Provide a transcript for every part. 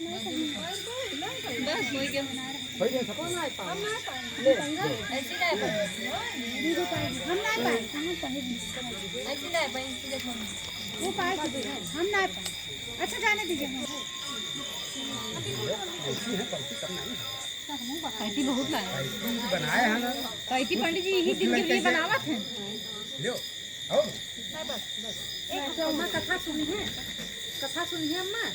बस हो गया। हो गया सब। कौन आए पाए? ले ऐसे नहीं पाए दीदी पाए हम ना पाए कहां पाए ऐसे नहीं पाए इसके देखो वो पाए हम ना पाए। अच्छा जाने दीजिए हम ऐसी है कैसी करना है पैती बहुत लाए बनाए हैं ना पैती पंडित जी यही दिन के लिए बनावत हैं। लो आओ एक तो अम्मा कथा सुनी है अम्मा।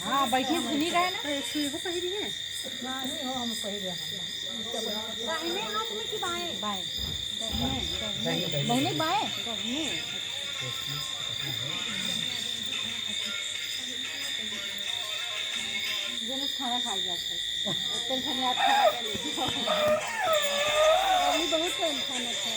हाँ बैठे सुनी रहे ना। सुई हो पहिरी है नहीं हो हम कह रहे हैं दाहिने हाथ में कि बाएं बाएं दाहिने बहने बाएं दाहिने दोनों खाना खा जाते हैं तेल खाने आप खाना कर लीजिए अभी बहुत टाइम खाना था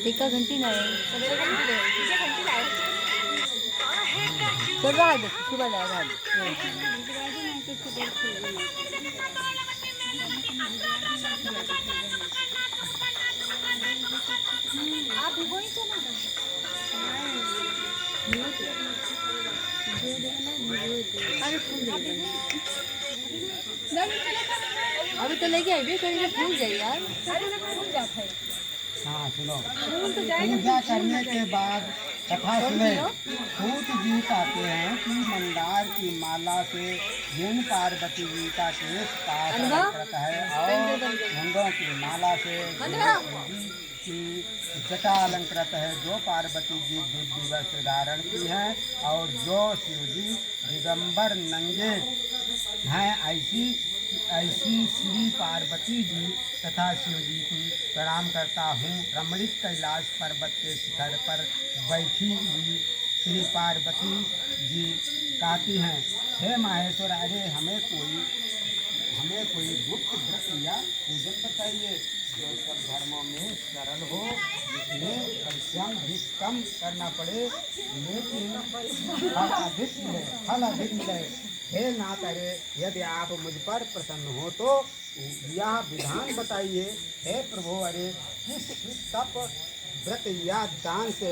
टीका घंटी ना चल रहा है सुबह जाएगा आप भिगोई तो ना अरे अभी तो लेके आई भी कहीं भूल जाए यार भूल जाता है। हाँ सुनो तो पूजा करने के बाद कथा सुने सूत जी कहते हैं कि मंदार की माला से जिन पार्वती जी का केश पास अलंकृत है और झंडों की माला से की जटा अलंकृत है जो पार्वती जी दिव्य वस्त्र धारण की हैं और जो शिव जी दिगंबर नंगे हैं ऐसी श्री पार्वती जी तथा शिव जी की प्रणाम करता हूँ। रमणीक कैलाश पर्वत के शिखर पर बैठी हुई श्री पार्वती जी कहती हैं हे माहेश्वर अरे हमें कोई गुप्त व्रत या पूजन बताइए जो सब धर्मों में सरल हो जिसमें परिश्रम भी कम करना पड़े लेकिन फल अधिक मिले। हे नाथ अरे यदि आप मुझ पर प्रसन्न हो तो यह विधान बताइए। हे प्रभु अरे किस तप व्रत या दान से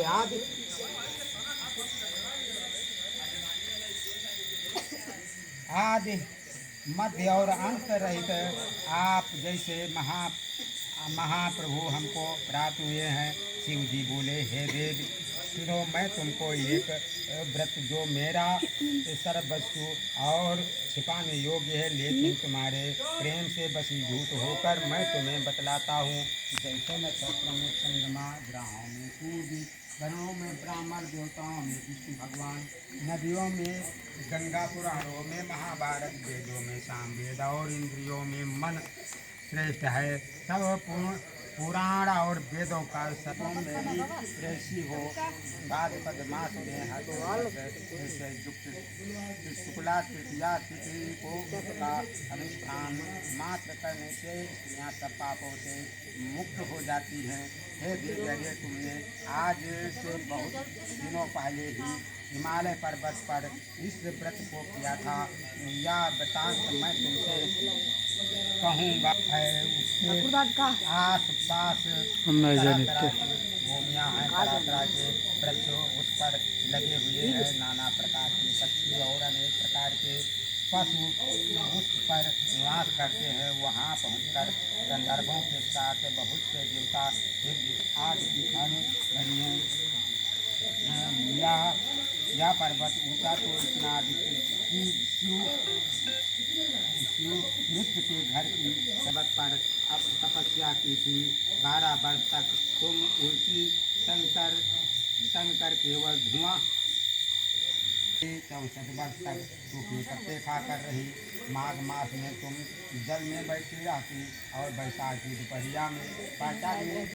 आदि मध्य और अंत रहित आप जैसे महाप्रभु हमको प्राप्त हुए हैं। शिव जी बोले हे देव सुनो मैं तुमको एक व्रत जो मेरा सर्ववस्तु और छिपाने योग्य है लेकिन तुम्हारे प्रेम से वशीभूत होकर मैं तुम्हें बतलाता हूँ। जैसे नक्षत्रों में चंद्रमा ग्रहों में सूर्य वनों में ब्राह्मण देवताओं में विष्णु भगवान नदियों में गंगा पुराणों में महाभारत वेदों में सामवेद और इंद्रियों में मन श्रेष्ठ है। सब पुराण और वेदों का सतों में भी प्रेषी हो। बाद पदमास में हतोल से युक्त शुक्ला तृतीया तिथि को का अनुष्ठान मात्र करने से स्त्रियाँ सब पापों से मुक्त हो जाती हैं। हे देवराजे तुमने आज से बहुत दिनों पहले ही हिमालय पर्वत पर इस व्रत को किया था। यह वृतांत मैं तुमसे कहूँगा है उसके आस पास भूमियाँ हैं तरह तरह के वृक्ष उस पर लगे हुए हैं। नाना प्रकार के पक्षी और अनेक प्रकार के पशु उस पर निवास करते हैं। वहाँ पहुँचकर गंधर्वों के साथ बहुत से देवता आदि दिखाने लगी हैं। यह पर्वत ऊंचा तो इतना कि शिव मित्र के घर की पर्वत पर अब तपस्या की थी। 12 वर्ष तक तुम उल्टी शंकर केवल धुआं 64 वर्ष तक सूखे पत्ते खाकर रही। माघ मास में तुम जल में बैठी रहती और बैसाख की दोपहरिया में पाचा में